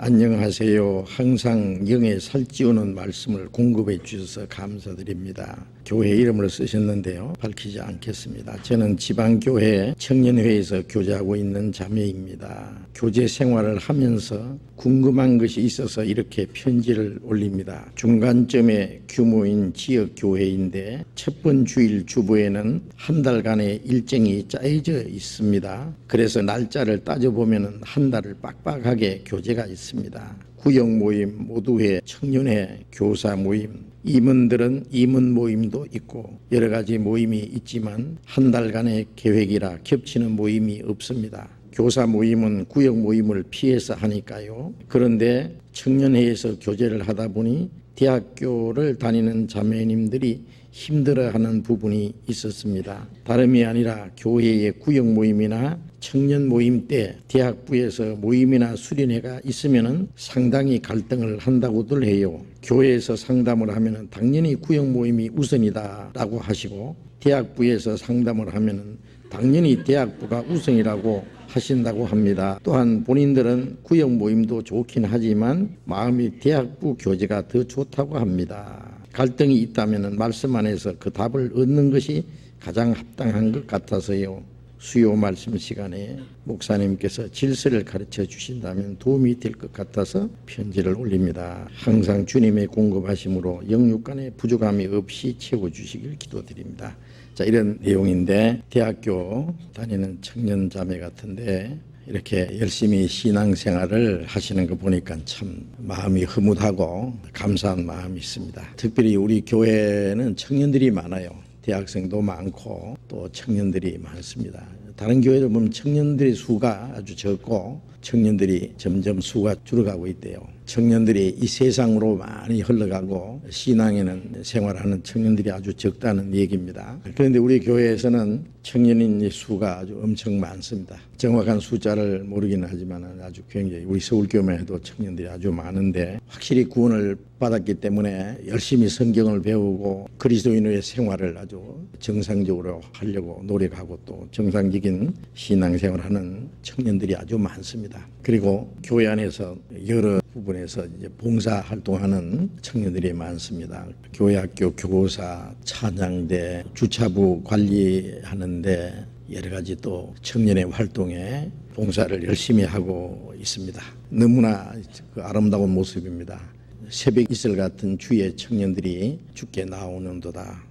안녕하세요. 항상 영에 살찌우는 말씀을 공급해 주셔서 감사드립니다. 교회 이름을 쓰셨는데요, 밝히지 않겠습니다. 저는 지방교회 청년회에서 교제하고 있는 자매입니다. 교제 생활을 하면서 궁금한 것이 있어서 이렇게 편지를 올립니다. 중간점의 규모인 지역교회인데 첫 번 주일 주보에는 한 달간의 일정이 짜여져 있습니다. 그래서 날짜를 따져보면 한 달을 빡빡하게 교제가 있습니다. 구역 모임, 모두회, 청년회, 교사 모임, 임원들은 임원 모임도 있고 여러 가지 모임이 있지만 한 달간의 계획이라 겹치는 모임이 없습니다. 교사 모임은 구역 모임을 피해서 하니까요. 그런데 청년회에서 교제를 하다 보니 대학교를 다니는 자매님들이 힘들어하는 부분이 있었습니다. 다름이 아니라 교회의 구역 모임이나 청년 모임 때 대학부에서 모임이나 수련회가 있으면 상당히 갈등을 한다고들 해요. 교회에서 상담을 하면 당연히 구역 모임이 우선이다라고 하시고 대학부에서 상담을 하면 당연히 대학부가 우선이라고 하신다고 합니다. 또한 본인들은 구역 모임도 좋긴 하지만 마음이 대학부 교제가 더 좋다고 합니다. 갈등이 있다면 말씀 안에서 그 답을 얻는 것이 가장 합당한 것 같아서요. 수요 말씀 시간에 목사님께서 질서를 가르쳐 주신다면 도움이 될 것 같아서 편지를 올립니다. 항상 주님의 공급하심으로 영육 간의 부족함이 없이 채워주시길 기도드립니다. 자, 이런 내용인데 대학교 다니는 청년 자매 같은데 이렇게 열심히 신앙생활을 하시는 거 보니까 참 마음이 흐뭇하고 감사한 마음이 있습니다. 특별히 우리 교회는 청년들이 많아요. 대학생도 많고 또 청년들이 많습니다. 다른 교회를 보면 청년들의 수가 아주 적고 청년들이 점점 수가 줄어가고 있대요. 청년들이 이 세상으로 많이 흘러가고 신앙에는 생활하는 청년들이 아주 적다는 얘기입니다. 그런데 우리 교회에서는 청년인의 수가 아주 엄청 많습니다. 정확한 숫자를 모르긴 하지만 아주 굉장히 우리 서울교회만 해도 청년들이 아주 많은데 확실히 구원을 받았기 때문에 열심히 성경을 배우고 그리스도인의 생활을 아주 정상적으로 하려고 노력하고 또 정상적인 신앙생활하는 청년들이 아주 많습니다. 그리고 교회 안에서 여러 부분에서 이제 봉사 활동하는 청년들이 많습니다. 교회 학교 교사, 찬양대, 주차부 관리하는데 여러 가지 또 청년의 활동에 봉사를 열심히 하고 있습니다. 너무나 아름다운 모습입니다. 새벽 이슬 같은 주의 청년들이 주께 나오는도다.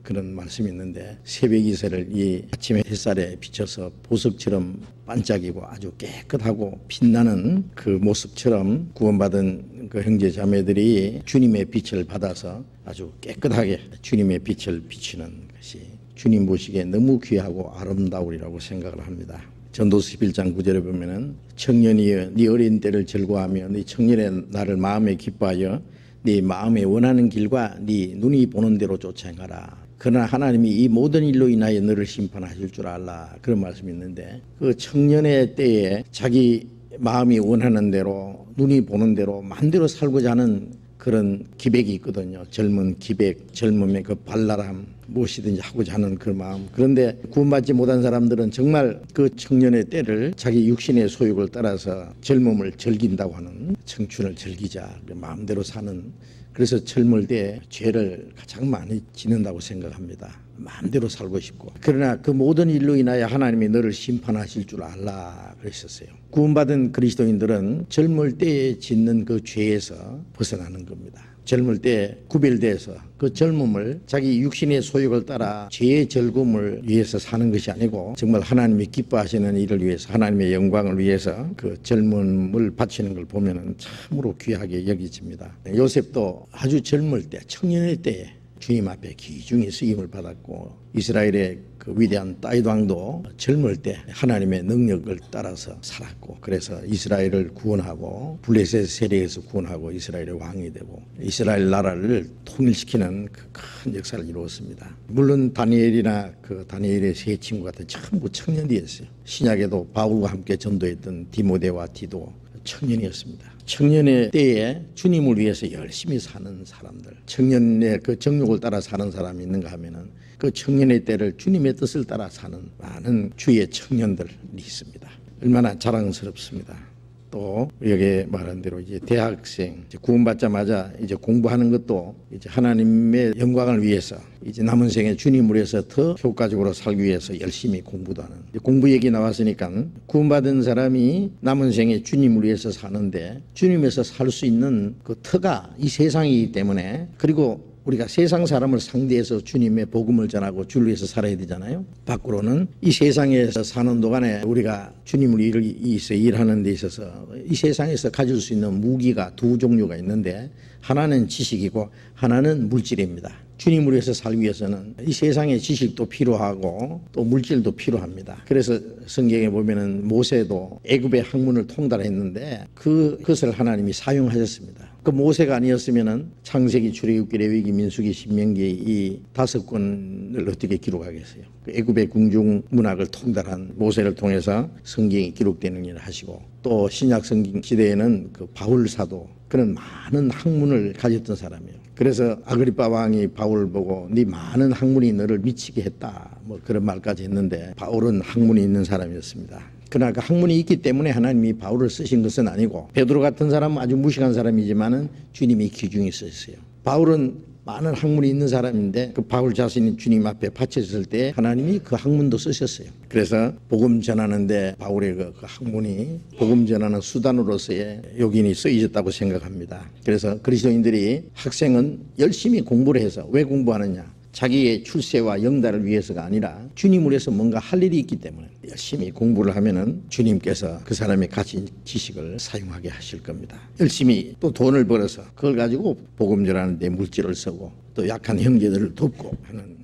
그런 말씀이 있는데 새벽 이슬을 이 아침의 햇살에 비춰서 보석처럼 반짝이고 아주 깨끗하고 빛나는 그 모습처럼 구원받은 그 형제 자매들이 주님의 빛을 받아서 아주 깨끗하게 주님의 빛을 비추는 것이 주님 보시기에 너무 귀하고 아름다우리라고 생각을 합니다. 전도서 11장 9절에 보면은 청년이여 네 어린 때를 즐거워하며 네 청년의 나를 마음에 기뻐하여 네 마음에 원하는 길과 네 눈이 보는 대로 쫓아 행하라. 그러나 하나님이 이 모든 일로 인하여 너를 심판하실 줄 알라. 그런 말씀이 있는데 그 청년의 때에 자기 마음이 원하는 대로 눈이 보는 대로 마음대로 살고자 하는 그런 기백이 있거든요. 젊은 기백, 젊음의 그 발랄함, 무엇이든지 하고자 하는 그 마음. 그런데 구원받지 못한 사람들은 정말 그 청년의 때를 자기 육신의 소욕을 따라서 젊음을 즐긴다고 하는 청춘을 즐기자 마음대로 사는 그래서 젊을 때 죄를 가장 많이 짓는다고 생각합니다. 마음대로 살고 싶고 그러나 그 모든 일로 인하여 하나님이 너를 심판하실 줄 알라 그러셨어요. 구원받은 그리스도인들은 젊을 때에 짓는 그 죄에서 벗어나는 겁니다. 젊을 때 구별돼서 그 젊음을 자기 육신의 소욕을 따라 죄의 즐거움을 위해서 사는 것이 아니고 정말 하나님이 기뻐하시는 일을 위해서 하나님의 영광을 위해서 그 젊음을 바치는 걸 보면 참으로 귀하게 여겨집니다. 요셉도 아주 젊을 때 청년의 때에 주님 앞에 귀중히 쓰임을 받았고 이스라엘의 그 위대한 다윗 왕도 젊을 때 하나님의 능력을 따라서 살았고 그래서 이스라엘을 구원하고 블레셋 세력에서 구원하고 이스라엘의 왕이 되고 이스라엘 나라를 통일시키는 그 큰 역사를 이루었습니다. 물론 다니엘이나 그 다니엘의 세 친구 같은 전부 청년이었어요. 신약에도 바울과 함께 전도했던 디모데와 디도 청년이었습니다. 청년의 때에 주님을 위해서 열심히 사는 사람들, 청년의 그 정욕을 따라 사는 사람이 있는가 하면은 그 청년의 때를 주님의 뜻을 따라 사는 많은 주의 청년들이 있습니다. 얼마나 자랑스럽습니다. 또 여기 말한 대로 이제 대학생 이제 구원받자마자 이제 공부하는 것도 이제 하나님의 영광을 위해서 이제 남은 생에 주님을 위해서 더 효과적으로 살기 위해서 열심히 공부도 하는 공부 얘기 나왔으니까 구원받은 사람이 남은 생에 주님을 위해서 사는데 주님에서 살 수 있는 그 터가 이 세상이기 때문에 그리고 우리가 세상 사람을 상대해서 주님의 복음을 전하고 주를 위해서 살아야 되잖아요. 밖으로는 이 세상에서 사는 동안에 우리가 주님을 위해서 일하는 데 있어서 이 세상에서 가질 수 있는 무기가 두 종류가 있는데 하나는 지식이고 하나는 물질입니다. 주님을 위해서 살기 위해서는 이 세상의 지식도 필요하고 또 물질도 필요합니다. 그래서 성경에 보면은 모세도 애굽의 학문을 통달했는데 그것을 하나님이 사용하셨습니다. 그 모세가 아니었으면은 창세기, 출애굽기, 레위기, 민수기, 신명기 이 5권을 어떻게 기록하겠어요? 그 애굽의 궁중 문학을 통달한 모세를 통해서 성경이 기록되는 일을 하시고 또 신약 성경 시대에는 그 바울 사도 그런 많은 학문을 가졌던 사람이에요. 그래서 아그리빠 왕이 바울을 보고 네 많은 학문이 너를 미치게 했다 뭐 그런 말까지 했는데 바울은 학문이 있는 사람이었습니다. 그러나 그 학문이 있기 때문에 하나님이 바울을 쓰신 것은 아니고 베드로 같은 사람은 아주 무식한 사람이지만은 주님이 기중히 쓰셨어요. 바울은 많은 학문이 있는 사람인데 그 바울 자신이 주님 앞에 바쳐졌을 때 하나님이 그 학문도 쓰셨어요. 그래서 복음 전하는데 바울의 그 학문이 복음 전하는 수단으로서의 요긴이 쓰여졌다고 생각합니다. 그래서 그리스도인들이 학생은 열심히 공부를 해서 왜 공부하느냐? 자기의 출세와 영달을 위해서가 아니라 주님을 위해서 뭔가 할 일이 있기 때문에 열심히 공부를 하면은 주님께서 그 사람의 가진 지식을 사용하게 하실 겁니다. 열심히 또 돈을 벌어서 그걸 가지고 복음 전하는 데 물질을 쓰고 또 약한 형제들을 돕고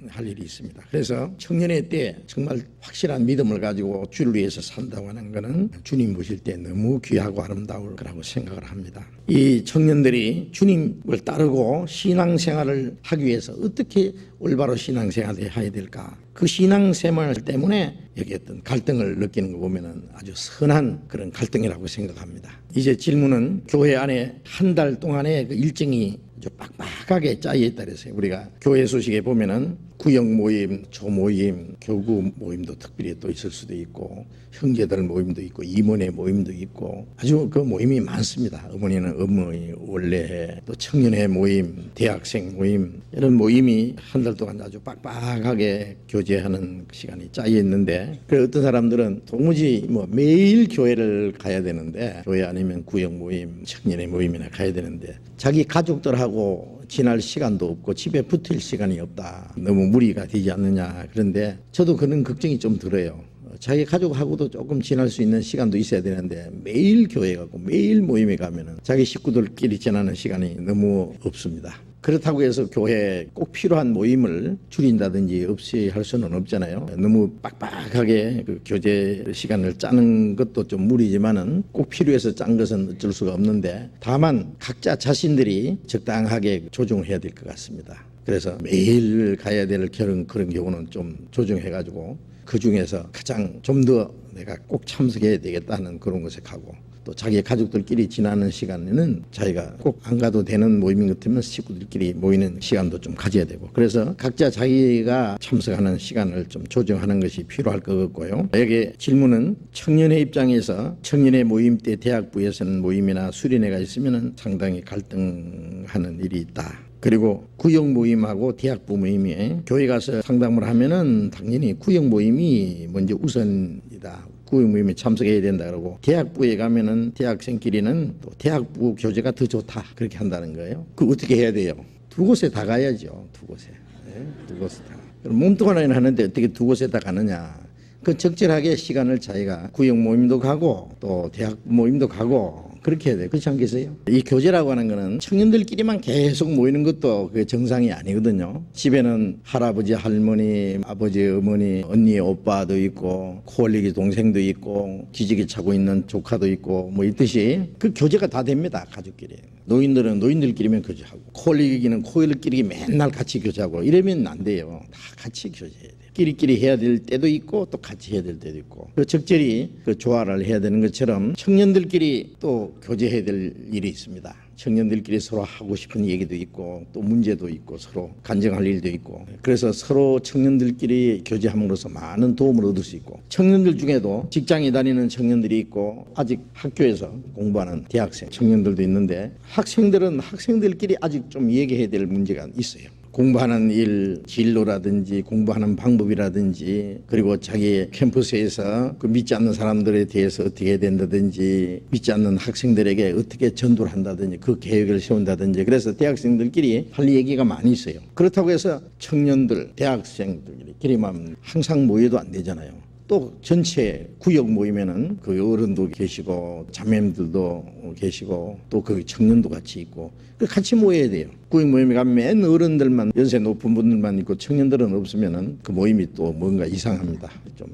할 일이 있습니다. 그래서 청년의 때 정말 확실한 믿음을 가지고 주를 위해서 산다고 하는 것은 주님 보실 때 너무 귀하고 아름다울 거라고 생각을 합니다. 이 청년들이 주님을 따르고 신앙생활을 하기 위해서 어떻게 올바로 신앙생활을 해야 될까? 그 신앙생활 때문에 여기 어떤 갈등을 느끼는 거 보면은 아주 선한 그런 갈등이라고 생각합니다. 이제 질문은 교회 안에 한 달 동안의 그 일정이 아주 빡빡하게 짜여 있다 그랬어요. 우리가 교회 소식에 보면은 구역 모임, 조모임, 교구 모임도 특별히 또 있을 수도 있고 형제들 모임도 있고 이모네 모임도 있고 아주 그 모임이 많습니다. 어머니는 어머니 원래회 또 청년회 모임, 대학생 모임 이런 모임이 한 달 동안 아주 빡빡하게 교제하는 시간이 짜여 있는데 그 어떤 사람들은 도무지 뭐 매일 교회를 가야 되는데 교회 아니면 구역 모임, 청년회 모임이나 가야 되는데 자기 가족들하고 지날 시간도 없고 집에 붙을 시간이 없다. 너무 무리가 되지 않느냐. 그런데 저도 그런 걱정이 좀 들어요. 자기 가족하고도 조금 지날 수 있는 시간도 있어야 되는데 매일 교회 가고 매일 모임에 가면은 자기 식구들끼리 지나는 시간이 너무 없습니다. 그렇다고 해서 교회에 꼭 필요한 모임을 줄인다든지 없이 할 수는 없잖아요. 너무 빡빡하게 그 교제 시간을 짜는 것도 좀 무리지만은 꼭 필요해서 짠 것은 어쩔 수가 없는데 다만 각자 자신들이 적당하게 조정해야 될 것 같습니다. 그래서 매일 가야 될 그런 경우는 좀 조정해가지고 그 중에서 가장 좀 더 내가 꼭 참석해야 되겠다는 그런 것에 가고 또 자기 가족들끼리 지나는 시간에는 자기가 꼭 안 가도 되는 모임인 것 같으면 식구들끼리 모이는 시간도 좀 가져야 되고 그래서 각자 자기가 참석하는 시간을 좀 조정하는 것이 필요할 것 같고요. 여기 질문은 청년회 입장에서 청년회 모임 때 대학부에서는 모임이나 수련회가 있으면 상당히 갈등하는 일이 있다. 그리고 구역 모임하고 대학부 모임에 교회 가서 상담을 하면은 당연히 구역 모임이 먼저 우선이다. 구역 모임에 참석해야 된다 그러고 대학부에 가면은 대학생끼리는 또 대학부 교재가 더 좋다 그렇게 한다는 거예요. 그 어떻게 해야 돼요? 두 곳에 다 가야죠. 두 곳에. 네? 두 곳에 다. 그럼 몸뚱아리는 하는데 어떻게 두 곳에 다 가느냐? 그 적절하게 시간을 자기가 구역 모임도 가고 또 대학 모임도 가고 그렇게 해야 돼요. 그렇지 않겠어요? 이 교제라고 하는 거는 청년들끼리만 계속 모이는 것도 그게 정상이 아니거든요. 집에는 할아버지, 할머니, 아버지, 어머니, 언니, 오빠도 있고 코올리기 동생도 있고 기지개 차고 있는 조카도 있고 뭐 있듯이 그 교제가 다 됩니다. 가족끼리. 노인들은 노인들끼리만 교제하고 코올리기는 코올리끼리 맨날 같이 교제하고 이러면 안 돼요. 다 같이 교제해야 돼요. 끼리끼리 해야 될 때도 있고 또 같이 해야 될 때도 있고 그 적절히 그 조화를 해야 되는 것처럼 청년들끼리 또 교제해야 될 일이 있습니다. 청년들끼리 서로 하고 싶은 얘기도 있고 또 문제도 있고 서로 간증할 일도 있고 그래서 서로 청년들끼리 교제함으로써 많은 도움을 얻을 수 있고 청년들 중에도 직장에 다니는 청년들이 있고 아직 학교에서 공부하는 대학생 청년들도 있는데 학생들은 학생들끼리 아직 좀 얘기해야 될 문제가 있어요. 공부하는 일, 진로라든지 공부하는 방법이라든지 그리고 자기 캠퍼스에서 그 믿지 않는 사람들에 대해서 어떻게 해야 된다든지 믿지 않는 학생들에게 어떻게 전도를 한다든지 그 계획을 세운다든지 그래서 대학생들끼리 할 얘기가 많이 있어요. 그렇다고 해서 청년들, 대학생들끼리만 항상 모여도 안 되잖아요. 또 전체 구역 모이면은 그 어른도 계시고 자매님들도 계시고 또 그 청년도 같이 있고 같이 모여야 돼요. 구역 모임에 가면 맨 어른들만 연세 높은 분들만 있고 청년들은 없으면은 그 모임이 또 뭔가 이상합니다. 좀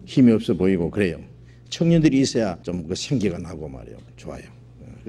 힘이 없어 보이고 그래요. 청년들이 있어야 좀 그 생기가 나고 말이에요. 좋아요.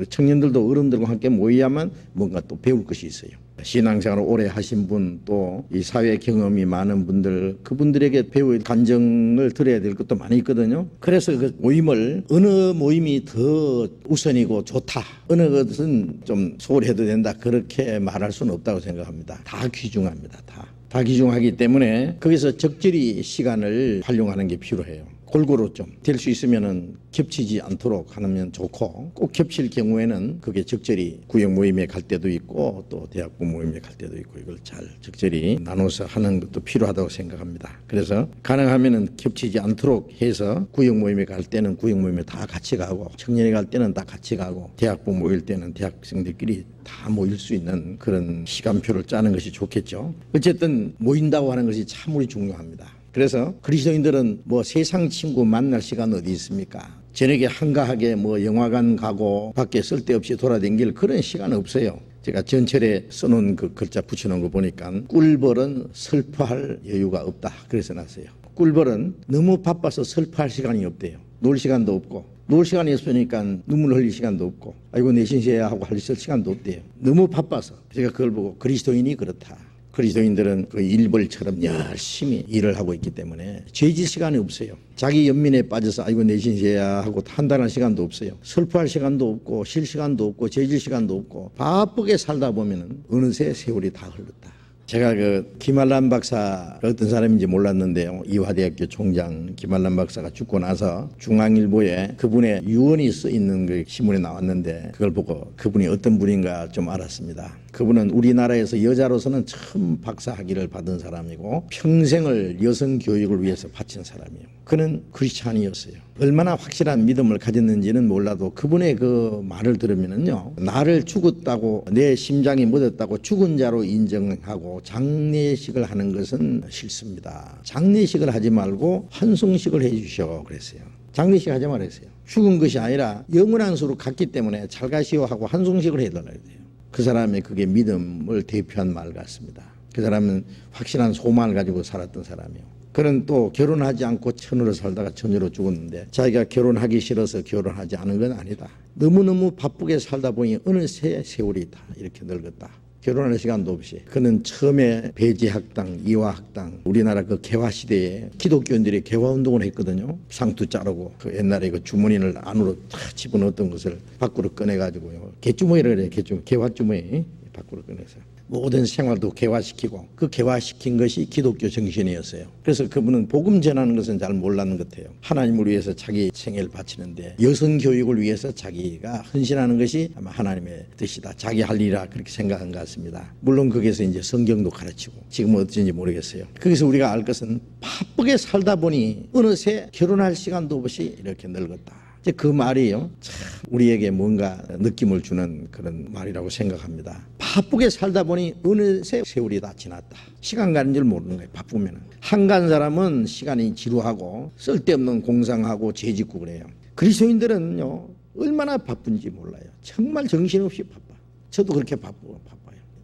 청년들도 어른들과 함께 모여야만 뭔가 또 배울 것이 있어요. 신앙생활을 오래 하신 분 또 이 사회 경험이 많은 분들 그분들에게 배울 간증을 들어야 될 것도 많이 있거든요. 그래서 그 모임을 어느 모임이 더 우선이고 좋다 어느 것은 좀 소홀해도 된다 그렇게 말할 수는 없다고 생각합니다. 다 귀중합니다. 다 귀중하기 때문에 거기서 적절히 시간을 활용하는 게 필요해요. 골고루 좀 될 수 있으면은 겹치지 않도록 하면 좋고 꼭 겹칠 경우에는 그게 적절히 구역 모임에 갈 때도 있고 또 대학부 모임에 갈 때도 있고 이걸 잘 적절히 나눠서 하는 것도 필요하다고 생각합니다. 그래서 가능하면은 겹치지 않도록 해서 구역 모임에 갈 때는 구역 모임에 다 같이 가고 청년회 갈 때는 다 같이 가고 대학부 모일 때는 대학생들끼리 다 모일 수 있는 그런 시간표를 짜는 것이 좋겠죠. 어쨌든 모인다고 하는 것이 참으로 중요합니다. 그래서 그리스도인들은 뭐 세상 친구 만날 시간 어디 있습니까? 저녁에 한가하게 뭐 영화관 가고 밖에 쓸데없이 돌아다닐 그런 시간 없어요. 제가 전철에 써놓은 그 글자 붙여놓은 거 보니까 꿀벌은 슬퍼할 여유가 없다. 그래서 났어요. 꿀벌은 너무 바빠서 슬퍼할 시간이 없대요. 놀 시간도 없고 놀 시간이 없으니까 눈물 흘릴 시간도 없고 아이고 내 신세야 하고 할 시간도 없대요. 너무 바빠서. 제가 그걸 보고 그리스도인이 그렇다. 그리스도인들은 그 일벌처럼 열심히 일을 하고 있기 때문에 죄질 시간이 없어요. 자기 연민에 빠져서 아이고 내 신세야 하고 한단할 시간도 없어요. 슬퍼할 시간도 없고 쉴 시간도 없고 죄질 시간도 없고 바쁘게 살다 보면은 어느새 세월이 다 흘렀다. 제가 그 김한란 박사가 어떤 사람인지 몰랐는데요. 이화대학교 총장 김한란 박사가 죽고 나서 중앙일보에 그분의 유언이 써 있는 그 신문에 나왔는데 그걸 보고 그분이 어떤 분인가 좀 알았습니다. 그분은 우리나라에서 여자로서는 처음 박사학위를 받은 사람이고 평생을 여성 교육을 위해서 바친 사람이에요. 그는 크리스찬이었어요. 얼마나 확실한 믿음을 가졌는지는 몰라도 그분의 그 말을 들으면은요, 나를 죽었다고 내 심장이 멎었다고 죽은 자로 인정하고 장례식을 하는 것은 싫습니다. 장례식을 하지 말고 환송식을 해주셔 그랬어요. 장례식 하지 말았어요. 죽은 것이 아니라 영원한 수로 갔기 때문에 잘 가시오 하고 환송식을 해달라야 돼요. 그 사람의 그게 믿음을 대표한 말 같습니다. 그 사람은 확실한 소망을 가지고 살았던 사람이에요. 그는 또 결혼하지 않고 처녀로 살다가 처녀로 죽었는데 자기가 결혼하기 싫어서 결혼하지 않은 건 아니다. 너무너무 바쁘게 살다 보니 어느새 세월이 다 이렇게 늙었다. 결혼할 시간도 없이 그는 처음에 배지학당, 이화학당 우리나라 그 개화시대에 기독교인들이 개화운동을 했거든요. 상투 자르고 그 옛날에 그 주머니를 안으로 탁 집어넣었던 것을 밖으로 꺼내가지고요. 개주머니를 그래요. 개화주머니 밖으로 꺼내서 모든 생활도 개화시키고 그 개화시킨 것이 기독교 정신이었어요. 그래서 그분은 복음 전하는 것은 잘 몰랐는 것 같아요. 하나님을 위해서 자기 생애를 바치는데 여성 교육을 위해서 자기가 헌신하는 것이 아마 하나님의 뜻이다. 자기 할 일이라 그렇게 생각한 것 같습니다. 물론 거기서 이제 성경도 가르치고 지금은 어떤지 모르겠어요. 거기서 우리가 알 것은 바쁘게 살다 보니 어느새 결혼할 시간도 없이 이렇게 늙었다. 이제 그 말이요, 참 우리에게 뭔가 느낌을 주는 그런 말이라고 생각합니다. 바쁘게 살다 보니 어느새 세월이 다 지났다. 시간 가는 줄 모르는 거예요. 바쁘면은. 한간 사람은 시간이 지루하고 쓸데없는 공상하고 죄짓고 그래요. 그리스도인들은요 얼마나 바쁜지 몰라요. 정말 정신없이 바빠. 저도 그렇게 바빠요.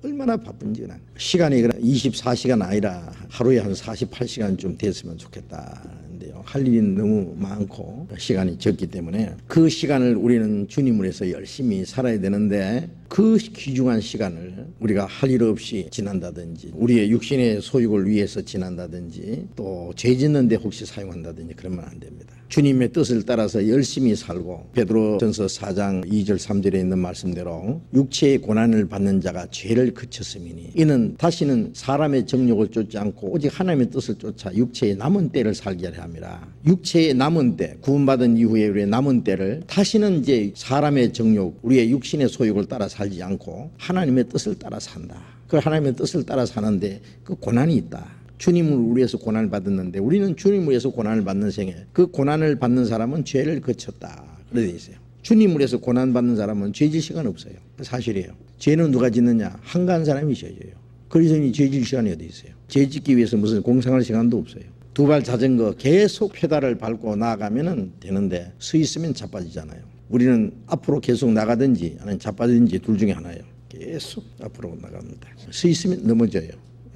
얼마나 바쁜지는. 시간이 24시간 아니라 하루에 한 48시간 좀 됐으면 좋겠다는데요. 거예요. 할 일이 너무 많고 시간이 적기 때문에 그 시간을 우리는 주님을 위해서 열심히 살아야 되는데 그 귀중한 시간을 우리가 할 일 없이 지난다든지 우리의 육신의 소욕을 위해서 지난다든지 또 죄 짓는 데 혹시 사용한다든지 그러면 안 됩니다. 주님의 뜻을 따라서 열심히 살고 베드로전서 4장 2절 3절에 있는 말씀대로 육체의 고난을 받는 자가 죄를 그쳤음이니 이는 다시는 사람의 정욕을 쫓지 않고 오직 하나님의 뜻을 쫓아 육체의 남은 때를 살게 하려 함이라. 육체의 남은 때, 구원받은 이후에 우리의 남은 때를 다시는 이제 사람의 정욕, 우리의 육신의 소욕을 따라 살지 않고 하나님의 뜻을 따라 산다. 그 하나님의 뜻을 따라 사는데 그 고난이 있다. 주님을 위해서 고난을 받았는데 우리는 주님을 위해서 고난을 받는 생에 그 고난을 받는 사람은 죄를 거쳤다. 그렇게 돼 있어요. 주님을 위해서 고난받는 사람은 죄질 시간 없어요. 사실이에요. 죄는 누가 짓느냐? 한가한 사람이 죄져요. 그리스도인이 죄질 시간이 어디 있어요? 죄 짓기 위해서 무슨 공상할 시간도 없어요. 두 발 자전거 계속 페달을 밟고 나아가면 되는데 서 있으면 자빠지잖아요. 우리는 앞으로 계속 나가든지 아니면 자빠지든지 둘 중에 하나예요. 계속 앞으로 나갑니다. 서 있으면 넘어져요.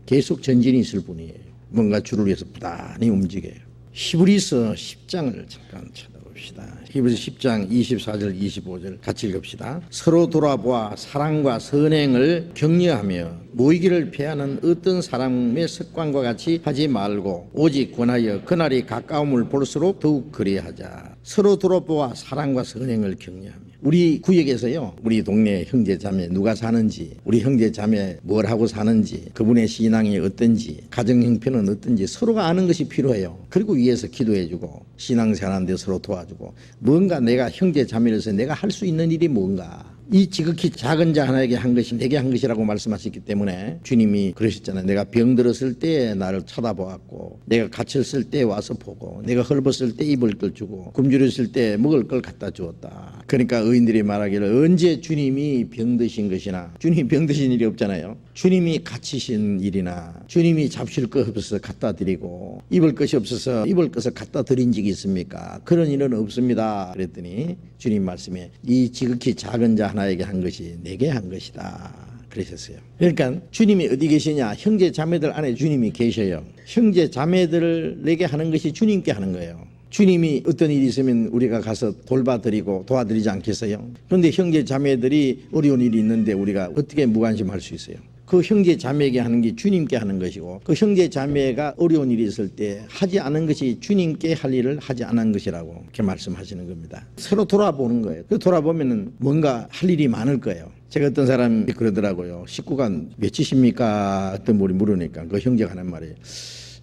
계속 전진이 있을 뿐이에요. 뭔가 주를 위해서 부단히 움직여요. 히브리서 10장을 잠깐 찾아봅시다. 히브리서 10장 24절 25절 같이 읽읍시다. 서로 돌아보아 사랑과 선행을 격려하며 모이기를 피하는 어떤 사람의 습관과 같이 하지 말고 오직 권하여 그날이 가까움을 볼수록 더욱 그리하자. 서로 돌아보아 사랑과 선행을 격려하며 우리 구역에서요, 우리 동네 형제 자매 누가 사는지, 우리 형제 자매 뭘 하고 사는지, 그분의 신앙이 어떤지, 가정 형편은 어떤지 서로가 아는 것이 필요해요. 그리고 위에서 기도해주고 신앙생활하는데 서로 도와주고 뭔가 내가 형제 자매로서 내가 할 수 있는 일이 뭔가. 이 지극히 작은 자 하나에게 한 것이 내게 한 것이라고 말씀하셨기 때문에 주님이 그러셨잖아요. 내가 병들었을 때 나를 쳐다보았고 내가 갇혔을 때 와서 보고 내가 헐벗을 때 입을 걸 주고 굶주렸을 때 먹을 걸 갖다 주었다. 그러니까 의인들이 말하기를 언제 주님이 병드신 것이나 주님이 병드신 일이 없잖아요. 주님이 갇히신 일이나 주님이 잡실 것 없어서 갖다 드리고 입을 것이 없어서 입을 것을 갖다 드린 적이 있습니까? 그런 일은 없습니다. 그랬더니 주님 말씀에 이 지극히 작은 자 하나에게 한 것이 내게 한 것이다 그러셨어요. 그러니까 주님이 어디 계시냐? 형제 자매들 안에 주님이 계셔요. 형제 자매들에게 하는 것이 주님께 하는 거예요. 주님이 어떤 일이 있으면 우리가 가서 돌봐드리고 도와드리지 않겠어요? 그런데 형제 자매들이 어려운 일이 있는데 우리가 어떻게 무관심할 수 있어요? 그 형제 자매에게 하는 게 주님께 하는 것이고 그 형제 자매가 어려운 일이 있을 때 하지 않은 것이 주님께 할 일을 하지 않은 것이라고 이렇게 말씀하시는 겁니다. 서로 돌아보는 거예요. 그 돌아보면은 뭔가 할 일이 많을 거예요. 제가 어떤 사람이 그러더라고요. 식구가 몇이십니까? 어떤 분이 물으니까 그 형제가 하는 말이에요.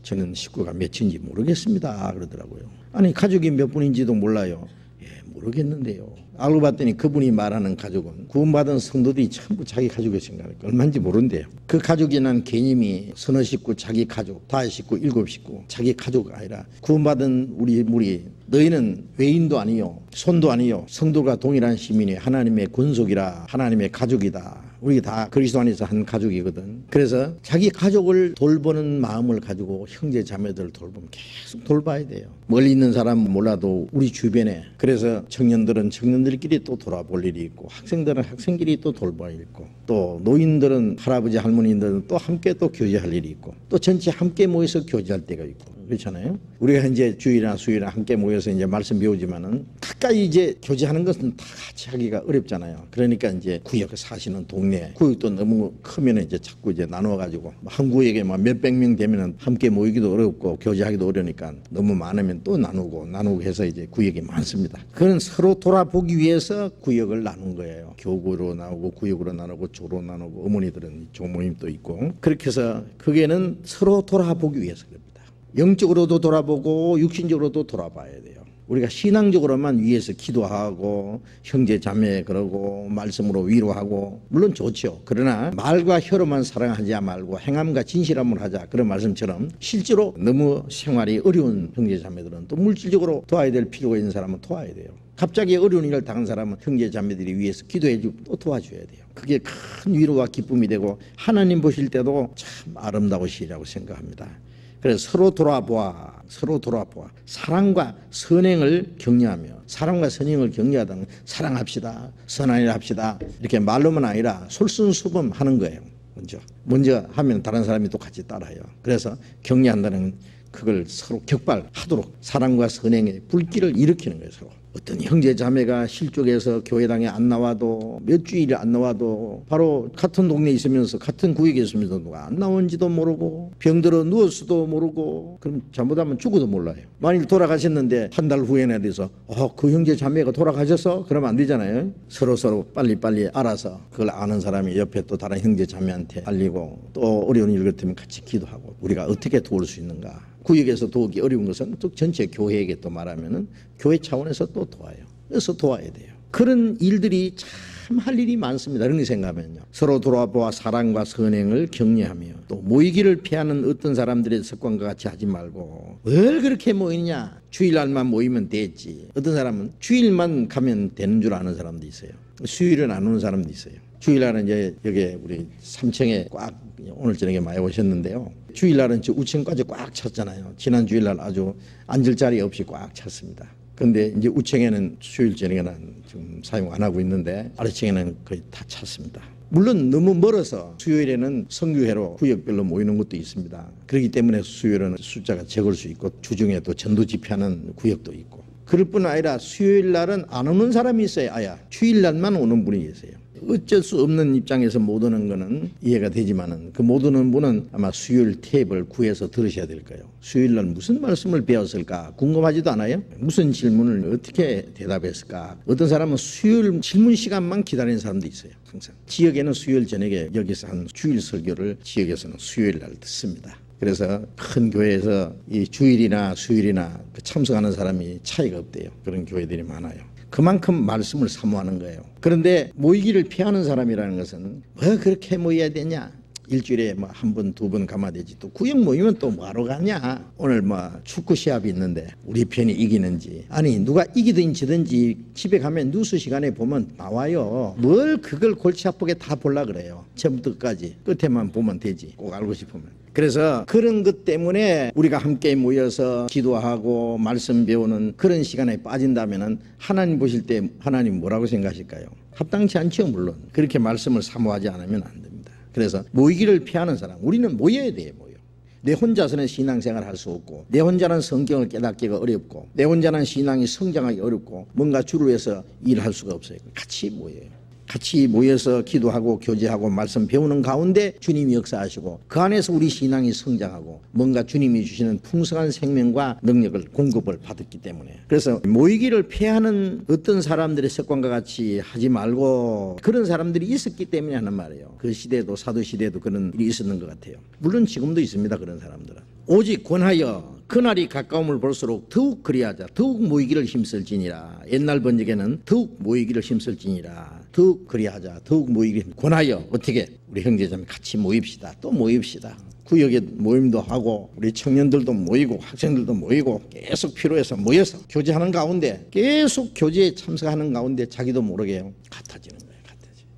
저는 식구가 몇인지 모르겠습니다. 그러더라고요. 아니 가족이 몇 분인지도 몰라요. 예, 모르겠는데요. 알고 봤더니 그분이 말하는 가족은 구원받은 성도들이 전부 자기 가족을 생각하니까 얼마인지 모른대요. 그 가족이라는 개념이 서너 식구 자기 가족, 5식구, 7식구 자기 가족 아니라 구원받은 우리 너희는 외인도 아니요 손도 아니요 성도가 동일한 시민이 하나님의 권속이라 하나님의 가족이다. 우리 다 그리스도 안에서 한 가족이거든. 그래서 자기 가족을 돌보는 마음을 가지고 형제 자매들을 돌보면 계속 돌봐야 돼요. 멀리 있는 사람은 몰라도 우리 주변에. 그래서 청년들은 청년들끼리 또 돌아볼 일이 있고 학생들은 학생끼리 또 돌볼 일이 있고 또 노인들은 할아버지 할머니들은 또 함께 또 교제할 일이 있고 또 전체 함께 모여서 교제할 때가 있고 그렇잖아요. 우리가 이제 주일이나 수요일에 함께 모여서 이제 말씀 배우지만은 가까이 이제 교제하는 것은 다 같이 하기가 어렵잖아요. 그러니까 이제 구역 사시는 동네 구역도 너무 크면은 이제 자꾸 이제 나누어 가지고 한 구역에 막 몇백 명 되면은 함께 모이기도 어렵고 교제하기도 어려우니까 너무 많으면 또 나누고 해서 이제 구역이 많습니다. 그건 서로 돌아보기 위해서 구역을 나눈 거예요. 교구로 나누고 구역으로 나누고 조로 나누고 어머니들은 조모임도 있고 그렇게 해서 그게는 서로 돌아보기 위해서 그럽니다. 영적으로도 돌아보고 육신적으로도 돌아봐야 돼요. 우리가 신앙적으로만 위해서 기도하고 형제 자매 그러고 말씀으로 위로하고 물론 좋죠. 그러나 말과 혀로만 사랑하지 말고 행함과 진실함을 하자 그런 말씀처럼 실제로 너무 생활이 어려운 형제 자매들은 또 물질적으로 도와야 될 필요가 있는 사람은 도와야 돼요. 갑자기 어려운 일을 당한 사람은 형제 자매들이 위해서 기도해주고 또 도와줘야 돼요. 그게 큰 위로와 기쁨이 되고 하나님 보실 때도 참 아름다우시라고 생각합니다. 그래서 서로 돌아보아 사랑과 선행을 격려하며 사랑과 선행을 격려하다는 사랑합시다 선한 일 합시다 이렇게 말로만 아니라 솔선수범하는 거예요. 먼저 하면 다른 사람이 또 같이 따라해요. 그래서 격려한다는 그걸 서로 격발하도록 사랑과 선행의 불길을 일으키는 거예요. 서로. 어떤 형제 자매가 실족해서 교회당에 안 나와도 몇 주일이 안 나와도 바로 같은 동네에 있으면서 같은 구역에 있으면서 누가 안 나온지도 모르고 병들어 누웠어도 모르고 그럼 잘못하면 죽어도 몰라요. 만일 돌아가셨는데 한 달 후에나 돼서 그 형제 자매가 돌아가셨어? 그러면 안 되잖아요. 서로 빨리빨리 알아서 그걸 아는 사람이 옆에 또 다른 형제 자매한테 알리고 또 어려운 일 같으면 같이 기도하고 우리가 어떻게 도울 수 있는가. 구역에서 도우기 어려운 것은 또 전체 교회에게 또 말하면은 교회 차원에서 또 도와요. 그래서 도와야 돼요. 그런 일들이 참 할 일이 많습니다. 이런 생각하면요. 서로 돌아보아 사랑과 선행을 격려하며 또 모이기를 피하는 어떤 사람들의 습관과 같이 하지 말고 왜 그렇게 모이냐. 주일날만 모이면 됐지. 어떤 사람은 주일만 가면 되는 줄 아는 사람도 있어요. 수요일은 안 오는 사람도 있어요. 주일날은 이제 여기 우리 3층에 꽉 오늘 저녁에 많이 오셨는데요. 주일날은 저 우층까지 꽉 찼잖아요. 지난 주일날 아주 앉을 자리 없이 꽉 찼습니다. 근데 이제 우층에는 수요일 저녁에는 지금 사용 안 하고 있는데 아래층에는 거의 다 찼습니다. 물론 너무 멀어서 수요일에는 성교회로 구역별로 모이는 것도 있습니다. 그렇기 때문에 수요일은 숫자가 적을 수 있고 주중에 또 전도 집회하는 구역도 있고 그럴 뿐 아니라 수요일 날은 안 오는 사람이 있어요. 주일 날만 오는 분이 계세요. 어쩔 수 없는 입장에서 못 오는 거는 이해가 되지만은 그 못 오는 분은 아마 수요일 테이프를 구해서 들으셔야 될 거예요. 수요일 날 무슨 말씀을 배웠을까 궁금하지도 않아요? 무슨 질문을 어떻게 대답했을까? 어떤 사람은 수요일 질문 시간만 기다리는 사람도 있어요. 항상 지역에는 수요일 저녁에 여기서 한 주일 설교를 지역에서는 수요일 날 듣습니다. 그래서 큰 교회에서 이 주일이나 수요일이나 참석하는 사람이 차이가 없대요. 그런 교회들이 많아요. 그만큼 말씀을 사모하는 거예요. 그런데 모이기를 피하는 사람이라는 것은 왜 그렇게 모여야 되냐? 일주일에 뭐 한 번, 두 번 가면 되지. 또 구역 모이면 또 뭐하러 가냐? 오늘 뭐 축구 시합이 있는데 우리 편이 이기는지 아니 누가 이기든 지든지 집에 가면 뉴스 시간에 보면 나와요. 뭘 그걸 골치 아프게 다 보려 그래요. 처음부터 끝까지 끝에만 보면 되지. 꼭 알고 싶으면. 그래서 그런 것 때문에 우리가 함께 모여서 기도하고 말씀 배우는 그런 시간에 빠진다면은 하나님 보실 때 하나님 뭐라고 생각하실까요? 합당치 않죠. 물론 그렇게 말씀을 사모하지 않으면 안 됩니다. 그래서 모이기를 피하는 사람 우리는 모여야 돼요. 내 혼자서는 신앙생활 할 수 없고 내 혼자는 성경을 깨닫기가 어렵고 내 혼자는 신앙이 성장하기 어렵고 뭔가 주를 위해서 일할 수가 없어요. 같이 모여요. 같이 모여서 기도하고 교제하고 말씀 배우는 가운데 주님이 역사하시고 그 안에서 우리 신앙이 성장하고 뭔가 주님이 주시는 풍성한 생명과 능력을 공급을 받았기 때문에 그래서 모이기를 피하는 어떤 사람들의 습관과 같이 하지 말고 그런 사람들이 있었기 때문에 하는 말이에요. 그 시대도 사도 시대도 그런 일이 있었는 것 같아요. 물론 지금도 있습니다. 그런 사람들은. 오직 권하여 그날이 가까움을 볼수록 더욱 그리하자 더욱 모이기를 힘쓸지니라. 옛날 번역에는 더욱 모이기를 힘쓸지니라. 더욱 그리하자 더욱 모이기를 권하여 어떻게 우리 형제자매 같이 모입시다. 또 모입시다. 구역에 모임도 하고 우리 청년들도 모이고 학생들도 모이고 계속 필요해서 모여서 교제하는 가운데 계속 교제에 참석하는 가운데 자기도 모르게 같아지는 거예요.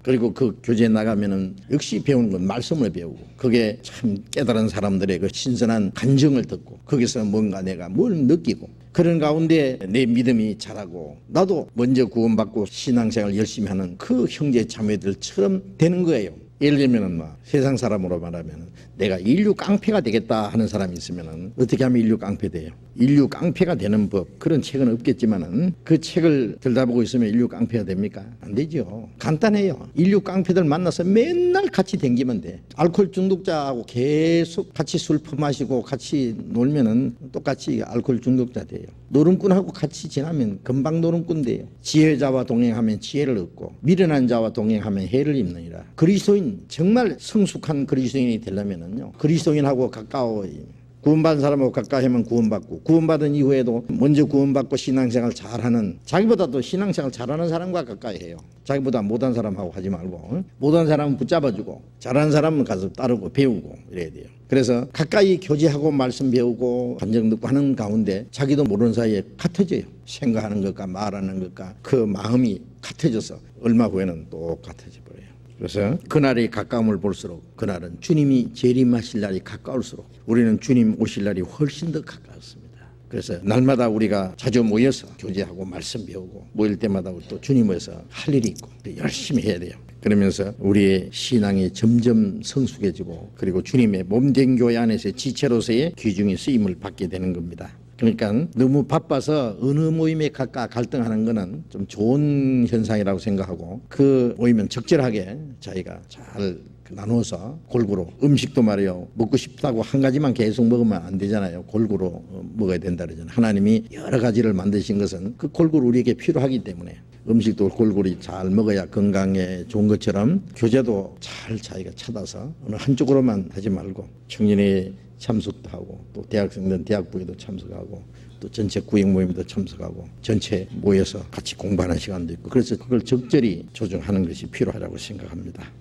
그리고 그 교제에 나가면은 역시 배우는 건 말씀을 배우고 그게 참 깨달은 사람들의 그 신선한 간증을 듣고 거기서 뭔가 내가 뭘 느끼고 그런 가운데 내 믿음이 자라고 나도 먼저 구원받고 신앙생활 열심히 하는 그 형제 자매들처럼 되는 거예요. 예를 들면은 뭐 세상 사람으로 말하면 내가 인류 깡패가 되겠다 하는 사람이 있으면은 어떻게 하면 인류 깡패 돼요? 인류 깡패가 되는 법 그런 책은 없겠지만은 그 책을 들다보고 있으면 인류 깡패가 됩니까? 안 되죠. 간단해요. 인류 깡패들 만나서 맨날 같이 댕기면 돼. 알코올 중독자하고 계속 같이 술 퍼마시고 같이 놀면은 똑같이 알코올 중독자 돼요. 노름꾼하고 같이 지나면 금방 노름꾼 돼요. 지혜자와 동행하면 지혜를 얻고 미련한 자와 동행하면 해를 입느니라. 그리스도인 정말 성숙한 그리스도인이 되려면은요. 그리스도인하고 가까워 구원받은 사람하고 가까이 하면 구원받고 구원받은 이후에도 먼저 구원받고 신앙생활 잘하는 자기보다도 신앙생활 잘하는 사람과 가까이 해요. 자기보다 못한 사람하고 하지 말고 못한 사람은 붙잡아주고 잘하는 사람은 가서 따르고 배우고 이래야 돼요. 그래서 가까이 교제하고 말씀 배우고 간증 듣고 하는 가운데 자기도 모르는 사이에 같아져요. 생각하는 것과 말하는 것과 그 마음이 같아져서 얼마 후에는 똑같아져 버려요. 그래서 그날이 가까움을 볼수록 그날은 주님이 재림하실 날이 가까울수록 우리는 주님 오실 날이 훨씬 더 가까웠습니다. 그래서 날마다 우리가 자주 모여서 교제하고 말씀 배우고 모일 때마다 또 주님 위해서 할 일이 있고 열심히 해야 돼요. 그러면서 우리의 신앙이 점점 성숙해지고 그리고 주님의 몸된 교회 안에서의 지체로서의 귀중히 쓰임을 받게 되는 겁니다. 그러니까 너무 바빠서 어느 모임에 갈까 갈등하는 것은 좀 좋은 현상이라고 생각하고 그 모이면 적절하게 자기가 잘 나눠서 골고루 음식도 말이요 먹고 싶다고 한 가지만 계속 먹으면 안 되잖아요. 골고루 먹어야 된다 그러잖아요. 하나님이 여러 가지를 만드신 것은 그 골고루 우리에게 필요하기 때문에 음식도 골고루 잘 먹어야 건강에 좋은 것처럼 교제도 잘 자기가 찾아서 어느 한쪽으로만 하지 말고 청년회 참석도 하고 또 대학생들은 대학부에도 참석하고 또 전체 구역 모임도 참석하고 전체 모여서 같이 공부하는 시간도 있고 그래서 그걸 적절히 조정하는 것이 필요하다고 생각합니다.